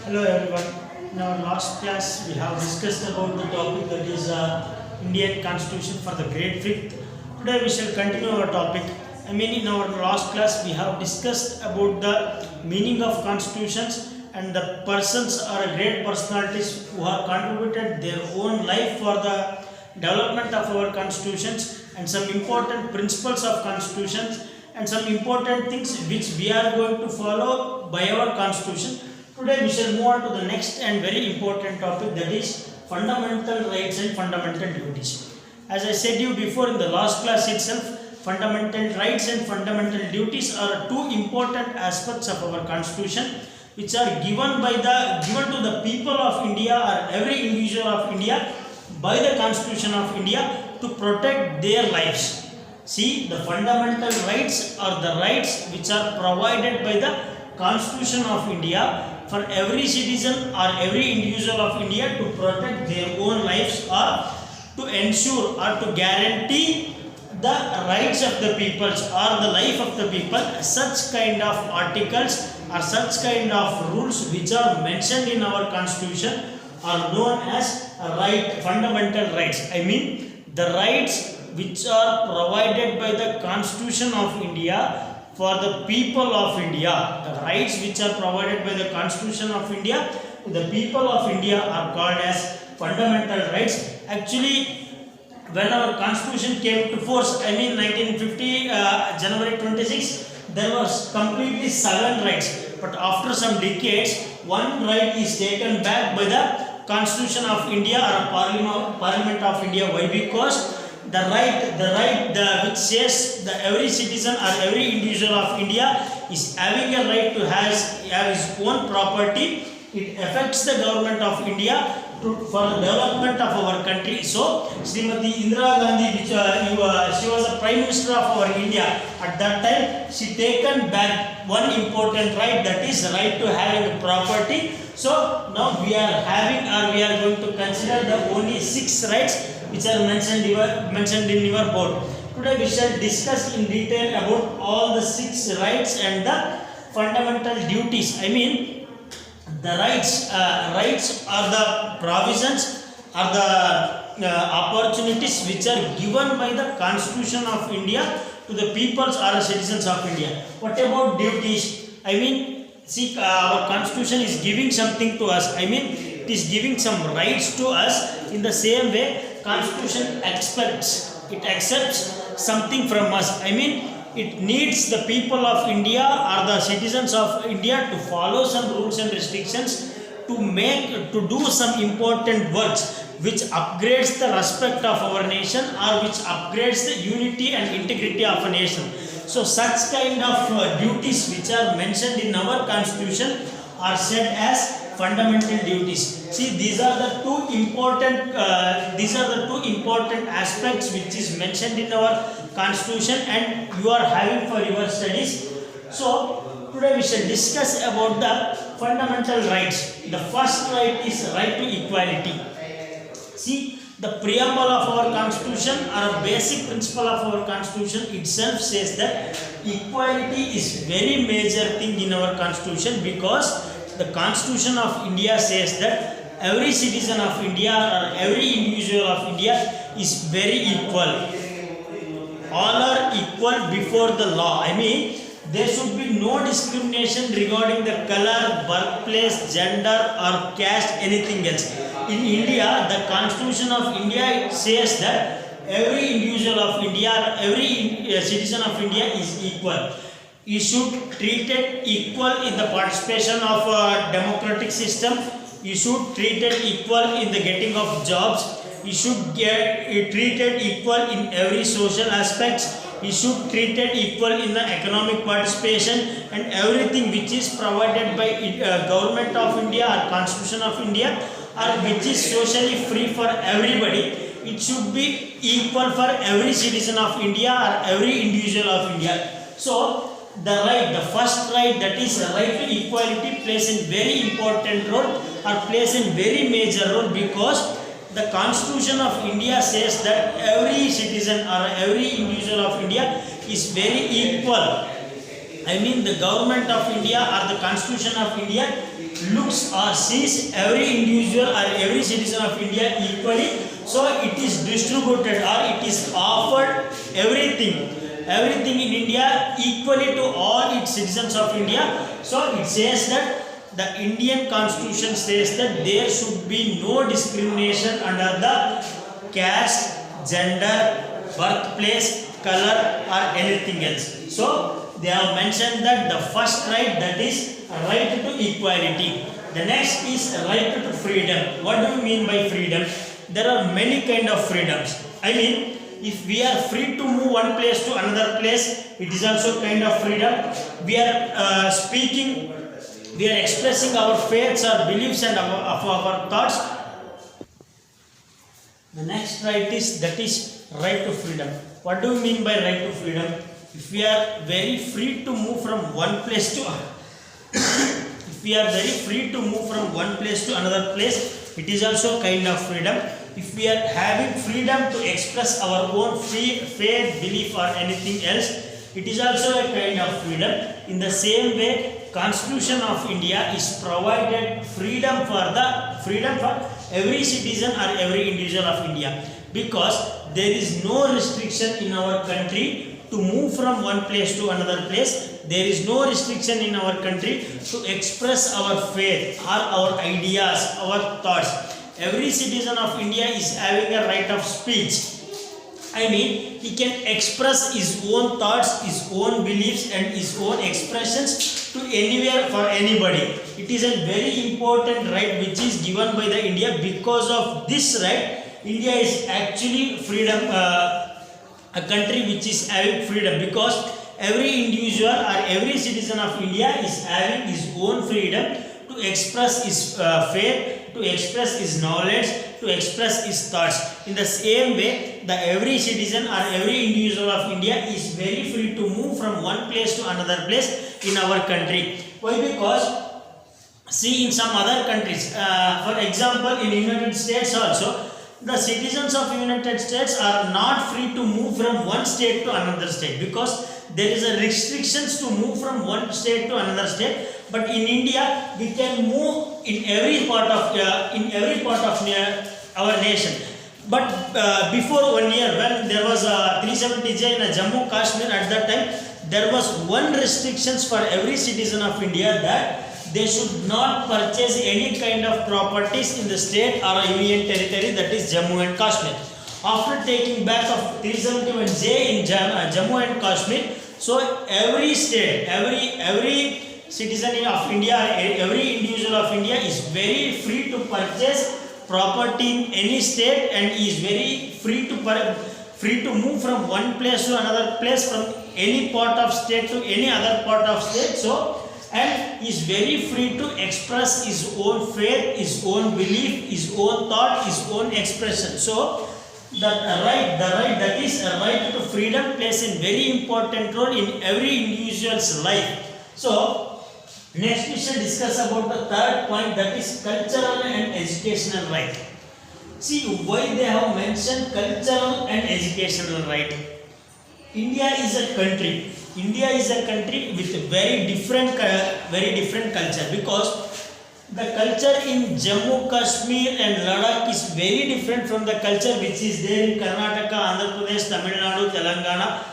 Hello everyone. In our last class, we have discussed about the topic that is Indian Constitution for the grade 5th. Today we shall continue our topic. In our last class, we have discussed about the meaning of constitutions and the persons or great personalities who have contributed their own life for the development of our constitutions and some important principles of constitutions and some important things which we are going to follow by our constitution. Today we shall move on to the next and very important topic, that is fundamental rights and fundamental duties. As I said you before in the last class itself, fundamental rights and fundamental duties are two important aspects of our constitution which are given to the people of India or every individual of India by the Constitution of India to protect their lives. See, the fundamental rights are the rights which are provided by the Constitution of India for every citizen or every individual of India to protect their own lives or to ensure or to guarantee the rights of the peoples or the life of the people. Such kind of articles or such kind of rules which are mentioned in our Constitution are known as fundamental rights. The rights which are provided by the Constitution of India for the people of India. The rights which are provided by the Constitution of India to the people of India are called as fundamental rights. Actually, when our Constitution came to force, 1950 January 26, there was completely 7 rights. But after some decades, one right is taken back by the Constitution of India or Parliament of India. Why? Because the right which says that every citizen or every individual of India is having a right to have his own property. It affects the government of India for the development of our country. So, Srimati Indira Gandhi, she was the Prime Minister of our India. At that time, she taken back one important right, that is the right to having a property. So, now we are going to consider the only 6 rights which are mentioned in your board. Today we shall discuss in detail about all the 6 rights and the fundamental duties. The rights are the provisions or the opportunities which are given by the Constitution of India to the peoples or citizens of India. What about duties? See, our Constitution is giving something to us. It is giving some rights to us. In the same way, Constitution accepts something from us. It needs the people of India or the citizens of India to follow some rules and restrictions to do some important works which upgrades the respect of our nation or which upgrades the unity and integrity of a nation. So such kind of duties which are mentioned in our Constitution are said as fundamental duties. See, these are the two important aspects which is mentioned in our Constitution and you are having for your studies. So today we shall discuss about the fundamental rights. The first right is right to equality. See, the preamble of our Constitution or a basic principle of our Constitution itself says that equality is very major thing in our Constitution, because the Constitution of India says that every citizen of India or every individual of India is very equal. All are equal before the law. There should be no discrimination regarding the color, birthplace, gender or caste, anything else. In India, the Constitution of India says that every individual of India or every citizen of India is equal. You should treated equal in the participation of a democratic system. You should treated equal in the getting of jobs. You should get treated equal in every social aspects. You should treated equal in the economic participation and everything which is provided by government of India or Constitution of India or which is socially free for everybody. It should be equal for every citizen of India or every individual of India. So the first right, that is the right to equality, plays a very important role or plays a very major role, because the Constitution of India says that every citizen or every individual of India is very equal I mean the government of India or the constitution of India looks or sees every individual or every citizen of India equally. So it is distributed or it is offered everything in India equally to all its citizens of India. So it says that the Indian constitution says that there should be no discrimination under the caste, gender, birthplace, color or anything else. So they have mentioned that the first right, that is right to equality. The next is right to freedom. What do you mean by freedom? There are many kind of freedoms. I mean, if we are free to move one place to another place, it is also kind of freedom. We are we are expressing our faiths, our beliefs and our thoughts. The next right is, that is right to freedom. What do you mean by right to freedom? If we are very free to move from one place to if we are very free to move from one place to another place, it is also kind of freedom. If we are having freedom to express our own faith, belief or anything else, it is also a kind of freedom. In the same way, Constitution of India is provided freedom for every citizen or every individual of India, because there is no restriction in our country to move from one place to another place. There is no restriction in our country to express our faith or our ideas, our thoughts. Every citizen of India is having a right of speech. I mean, he can express his own thoughts, his own beliefs and his own expressions to anywhere for anybody. It is a very important right which is given by the India. Because of this right, India is actually freedom, a country which is having freedom, because every individual or every citizen of India is having his own freedom to express his faith, to express his knowledge, to express his thoughts. In the same way, every citizen or every individual of India is very free to move from one place to another place in our country. Why? Because see, in some other countries, for example in United States also, the citizens of United States are not free to move from one state to another state, because there is a restrictions to move from one state to another state. But in India, we can move in every part of our nation. But before 1 year, when there was a 370J in Jammu Kashmir, at that time there was one restrictions for every citizen of India, that they should not purchase any kind of properties in the state or union territory, that is Jammu and Kashmir. After taking back of 371J in Jammu and Kashmir, so every state, every citizen of India, every individual of India is very free to purchase property in any state, and is very free to move from one place to another place, from any part of state to any other part of state. So, and is very free to express his own faith, his own belief, his own thought, his own expression. So the right that is a right to freedom plays a very important role in every individual's life. So next we shall discuss about the third point, that is cultural and educational right. See why they have mentioned cultural and educational right. India is a country with very different culture, because the culture in Jammu, Kashmir and Ladakh is very different from the culture which is there in Karnataka, Andhra Pradesh, Tamil Nadu, Telangana,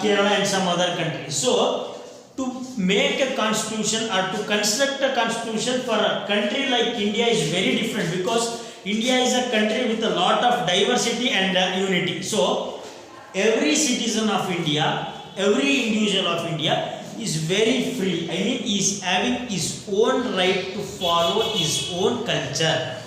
Kerala and some other countries. So to make a constitution or to construct a constitution for a country like India is very different, because India is a country with a lot of diversity and unity. So every citizen of India, every individual of India is very free. I mean, is having his own right to follow his own culture.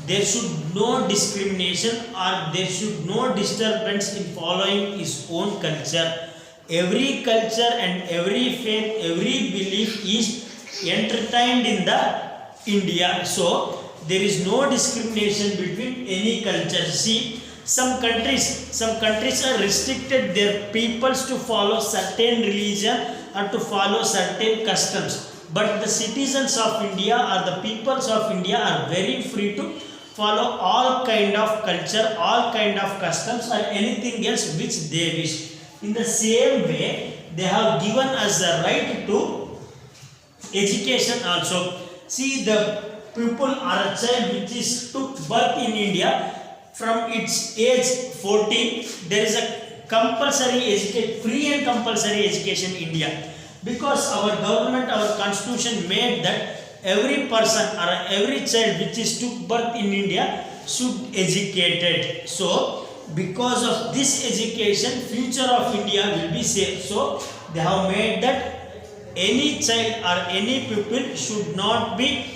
There should no discrimination or there should no disturbance in following his own culture. Every culture and every faith, every belief is entertained in the India. So there is no discrimination between any culture. See, some countries are restricted their peoples to follow certain religion or to follow certain customs. But the citizens of India or the peoples of India are very free to follow all kind of culture, all kind of customs or anything else which they wish. In the same way, they have given us the right to education also. See, the people or a child which is took birth in India, from its age 14, there is a compulsory education, free and compulsory education in India. Because our government, our constitution made that every person or every child which is took birth in India should educated. So, because of this education, future of India will be safe. So, they have made that any child or any pupil should not be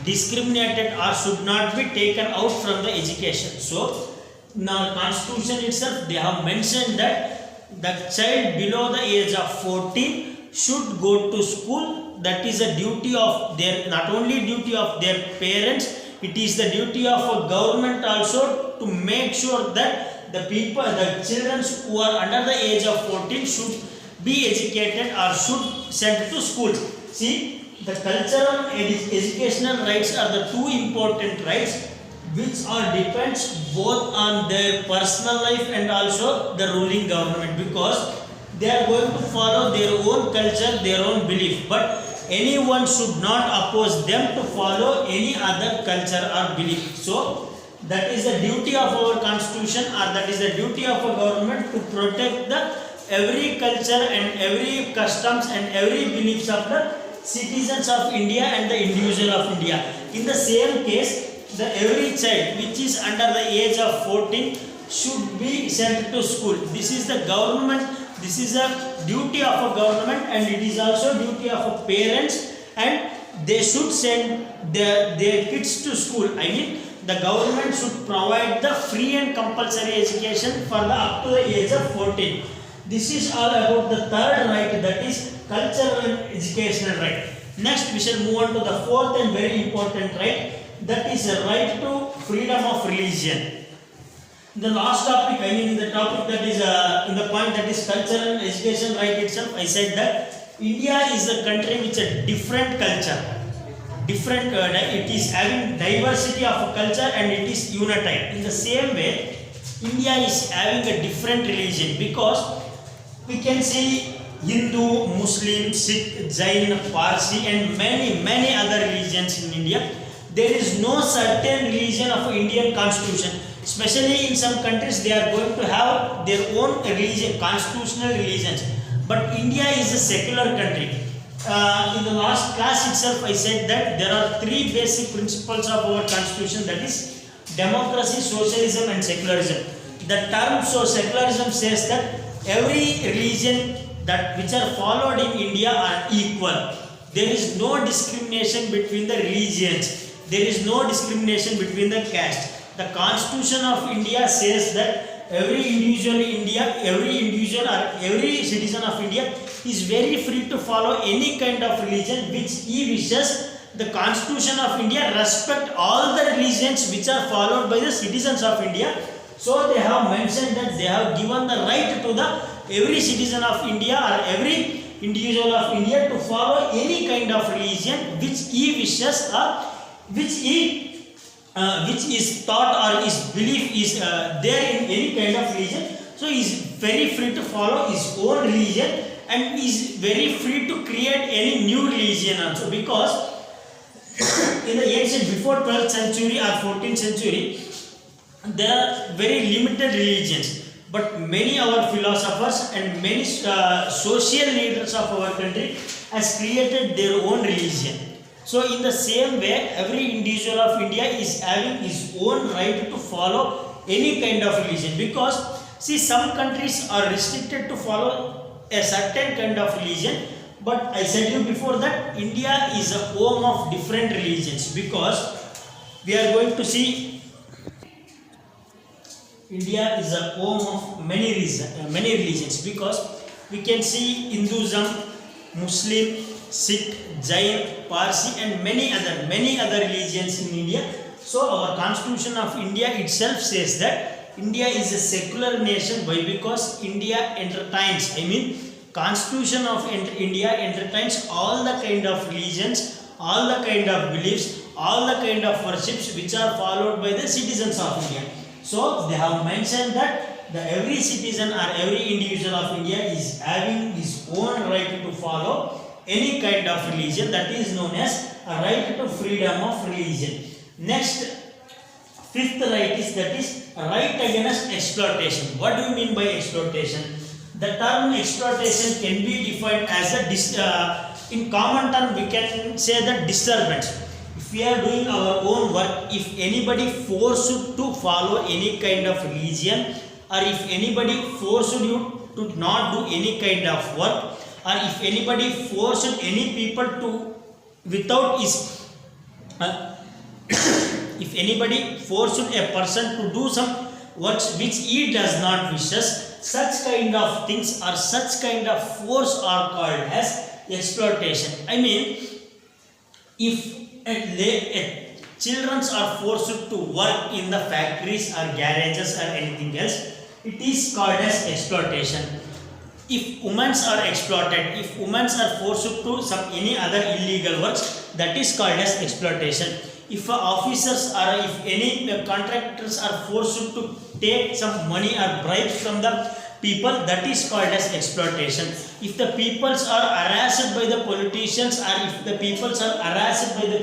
discriminated or should not be taken out from the education. So, now constitution itself they have mentioned that the child below the age of 14 should go to school. That is a duty of their, not only duty of their parents, it is the duty of a government also to make sure that the people, the children who are under the age of 14 should be educated or should sent to school. See, the cultural and educational rights are the two important rights which are depends both on their personal life and also the ruling government, because they are going to follow their own culture, their own belief, but anyone should not oppose them to follow any other culture or belief. So that is the duty of our constitution, or that is the duty of a government to protect the every culture and every customs and every beliefs of the citizens of India and the individual of India. In the same case, the every child which is under the age of 14 should be sent to school. This is the government, this is a duty of a government, and it is also duty of a parents, and they should send their kids to school. I mean, the government should provide the free and compulsory education for the up to the age of 14. This is all about the third right, that is cultural and educational right. Next we shall move on to the fourth and very important right, that is the right to freedom of religion. The last topic, I mean the topic that is in the point that is cultural and education right itself, I said that India is a country with a different culture, different it is having diversity of a culture and it is unified. In the same way, India is having a different religion, because we can see Hindu, Muslim, Sikh, Jain, Parsi and many other religions in India. There is no certain religion of Indian constitution. Especially in some countries they are going to have their own religion, constitutional religions. But India is a secular country. In the last class itself I said that there are three basic principles of our constitution, that is democracy, socialism and secularism. The term so secularism says that every religion that which are followed in India are equal. There is no discrimination between the religions. There is no discrimination between the caste. The Constitution of India says that every individual in India, every individual or every citizen of India is very free to follow any kind of religion which he wishes. The Constitution of India respect all the religions which are followed by the citizens of India. So they have mentioned that they have given the right to the every citizen of India or every individual of India to follow any kind of religion which he wishes or which is thought or his belief is there in any kind of religion. So he is very free to follow his own religion and is very free to create any new religion also, because in the ancient before 12th century or 14th century there are very limited religions, but many our philosophers and many social leaders of our country has created their own religion. So in the same way, every individual of India is having his own right to follow any kind of religion, because see, some countries are restricted to follow a certain kind of religion, but I said you before that India is a home of different religions, because we are going to see India is a home of many religions, because we can see Hinduism, Muslim, Sikh, Jain, Parsi and many other religions in India. So our Constitution of India itself says that India is a secular nation. Why? Because India entertains, Constitution of India entertains all the kind of religions, all the kind of beliefs, all the kind of worships which are followed by the citizens of India. So they have mentioned that the every citizen or every individual of India is having his own right to follow any kind of religion. That is known as a right to freedom of religion. Next, fifth right is that is right against exploitation. What do you mean by exploitation? The term exploitation can be defined as a in common term we can say the disturbance. If we are doing our own work, if anybody forced to follow any kind of religion, or if anybody forced you to not do any kind of work, or if anybody forced any people to without his if anybody forced a person to do some works which he does not wishes, such kind of things or such kind of force are called as exploitation. I mean, if children are forced to work in the factories or garages or anything else, it is called as exploitation. If women are exploited, if women are forced to some any other illegal works, that is called as exploitation. If officers or if any contractors are forced to take some money or bribes from the people, that is called as exploitation. If the peoples are harassed by the politicians, or if the peoples are harassed by the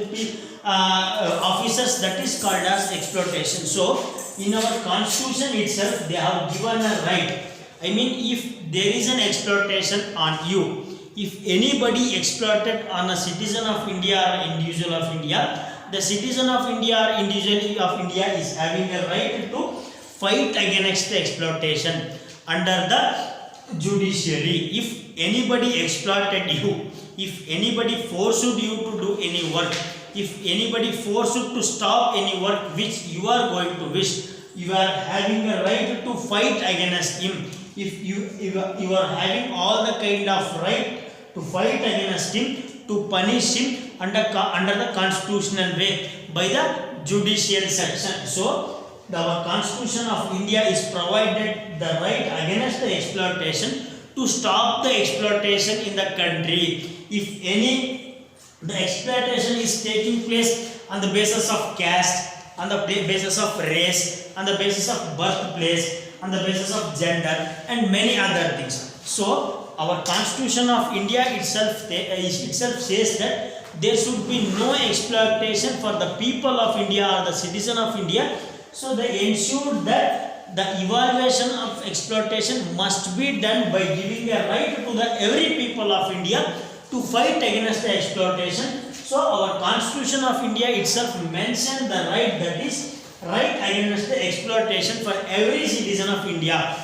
officers, that is called as exploitation. So in our constitution itself they have given a right. I mean, if there is an exploitation on you, if anybody exploited on a citizen of India or individual of India, the citizen of India or individual of India is having a right to fight against the exploitation under the judiciary. If anybody exploited you, if anybody forced you to do any work, if anybody forced to stop any work which you are going to wish, you are having a right to fight against him. If you are having all the kind of right to fight against him, to punish him under the constitutional way by the judicial section. So our Constitution of India is provided the right against the exploitation to stop the exploitation in the country. If any the exploitation is taking place on the basis of caste, on the basis of race, on the basis of birthplace, on the basis of gender and many other things. So our Constitution of India itself says that there should be no exploitation for the people of India or the citizen of India. So they ensured that the evaluation of exploitation must be done by giving a right to the every people of India to fight against the exploitation. So our Constitution of India itself mentioned the right, that is right against the exploitation for every citizen of India.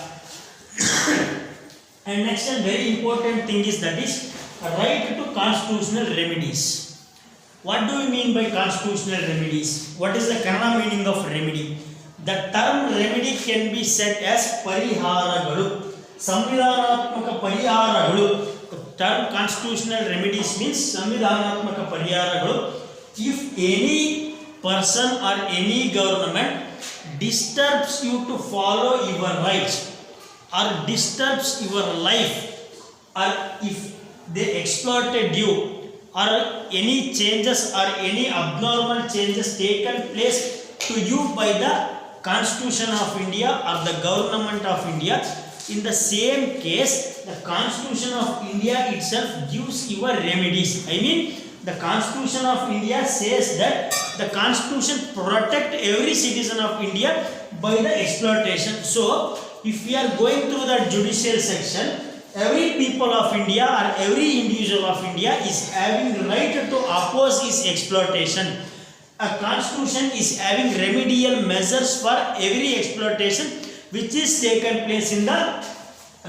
And next and very important thing is that is right to constitutional remedies. What do we mean by constitutional remedies? What is the Kannada meaning of remedy? The term remedy can be said as pariharagalu. Samvidhanatmaka pariharagalu. The term constitutional remedies means samvidhanatmaka pariharagalu. If any person or any government disturbs you to follow your rights, or disturbs your life, or if they exploited you, or any changes or any abnormal changes taken place to you by the Constitution of India or the Government of India, in the same case the Constitution of India itself gives your remedies. I mean, the Constitution of India says that the Constitution protect every citizen of India by the exploitation. So if we are going through the judicial section, every people of India or every individual of India is having the right to oppose his exploitation. A constitution is having remedial measures for every exploitation which is taken place in the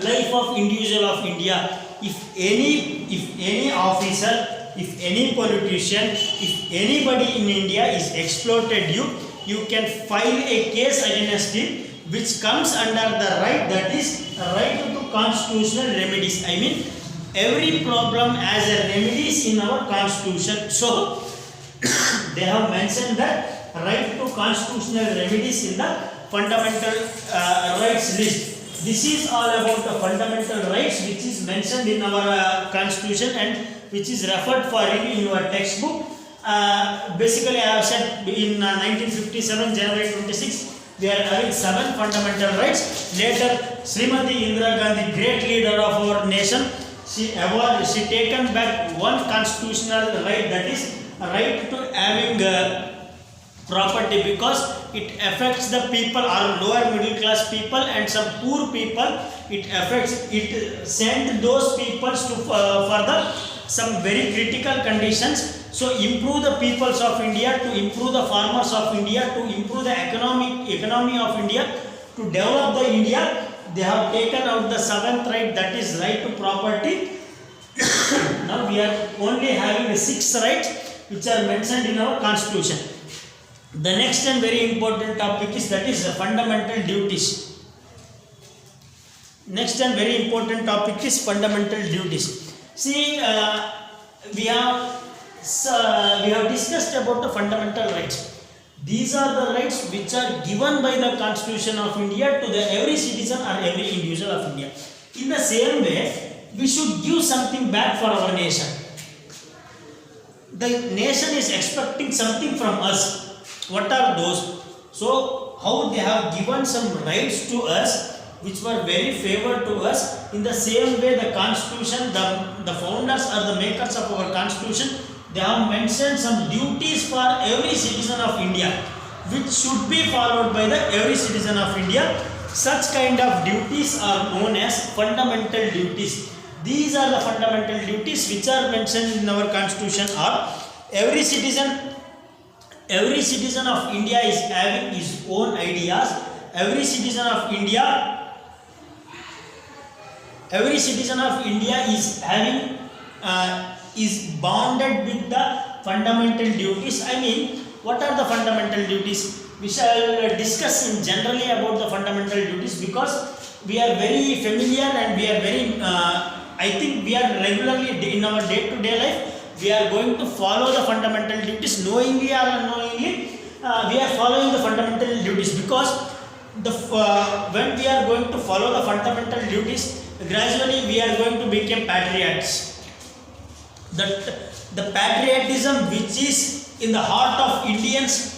life of individual of India. If any officer, if any politician, if anybody in India is exploited you, you can file a case against him which comes under the right, that is right to constitutional remedies. I mean, every problem has a remedies in our constitution. So they have mentioned that right to constitutional remedies in the fundamental rights list. This is all about the fundamental rights which is mentioned in our constitution and which is referred for in your textbook. Basically I have said in 1957 January 26 we are having 7 fundamental rights. Later, Srimati Indira Gandhi, great leader of our nation, she taken back one constitutional right, that is right to having property, because it affects the people or lower middle class people and some poor people. It send those peoples to for the some very critical conditions. So improve the peoples of India, to improve the farmers of India, to improve the economy of India, to develop the India. They have taken out the 7th right, that is right to property. Now we are only having 6 rights which are mentioned in our constitution. The next and very important topic is, that is fundamental duties. Next and very important topic is fundamental duties. See, we have discussed about the fundamental rights. These are the rights which are given by the Constitution of India to every citizen or every individual of India. In the same way, we should give something back for our nation. The nation is expecting something from us. What are those? So, how they have given some rights to us which were very favored to us. In the same way, the Constitution, the founders or the makers of our Constitution, they have mentioned some duties for every citizen of India which should be followed by every citizen of India. Such kind of duties are known as fundamental duties. These are the fundamental duties which are mentioned in our Constitution. Are every citizen of India is having his own ideas. Every citizen of India is having is bonded with the fundamental duties. I mean, what are the fundamental duties? We shall discuss in generally about the fundamental duties, because we are very familiar and we are very I think we are regularly in our day-to-day life we are going to follow the fundamental duties, knowingly or unknowingly. We are following the fundamental duties, because when we are going to follow the fundamental duties, gradually we are going to become patriots. The patriotism which is in the heart of Indians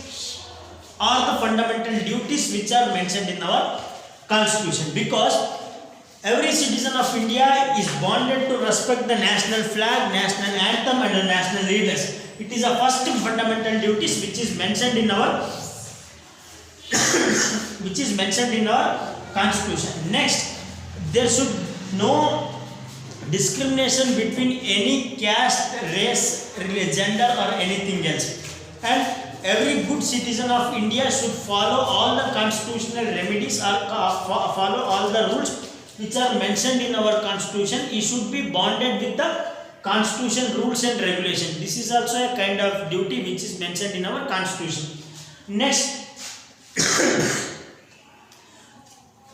are the fundamental duties which are mentioned in our Constitution, because every citizen of India is bonded to respect the national flag, national anthem and the national leaders. It is a first fundamental duties which is mentioned in our Constitution. Next, there should no discrimination between any caste, race, gender or anything else. And every good citizen of India should follow all the constitutional remedies or follow all the rules which are mentioned in our Constitution. He should be bonded with the Constitution rules and regulations. This is also a kind of duty which is mentioned in our Constitution. Next,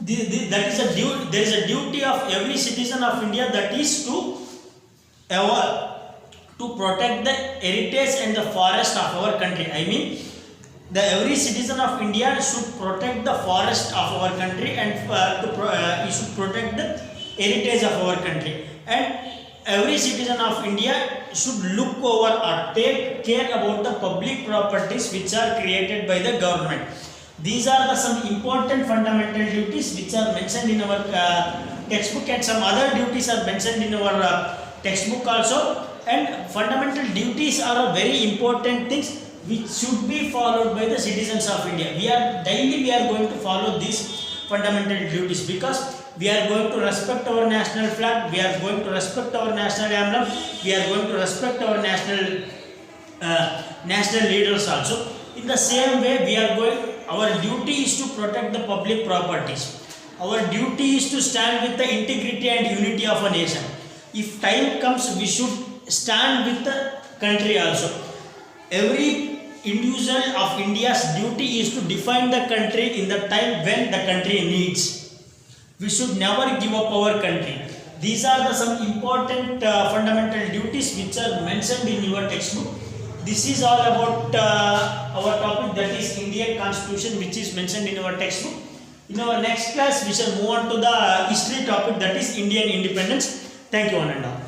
there is a duty of every citizen of India, that is to protect the heritage and the forest of our country. I mean, every citizen of India should protect the forest of our country, and he should protect the heritage of our country. And every citizen of India should look over or take care about the public properties which are created by the government. These are some important fundamental duties which are mentioned in our textbook, and some other duties are mentioned in our textbook also. And fundamental duties are very important things which should be followed by the citizens of India. We are going to follow these fundamental duties, because we are going to respect our national flag, we are going to respect our national emblem, we are going to respect our national leaders also. In the same way, our duty is to protect the public properties. Our duty is to stand with the integrity and unity of a nation. If time comes, we should stand with the country also. Every individual of India's duty is to define the country in the time when the country needs. We should never give up our country. These are some important fundamental duties which are mentioned in your textbook. This is all about our topic, that is Indian Constitution, which is mentioned in our textbook. In our next class, we shall move on to the history topic, that is Indian independence. Thank you, one and all.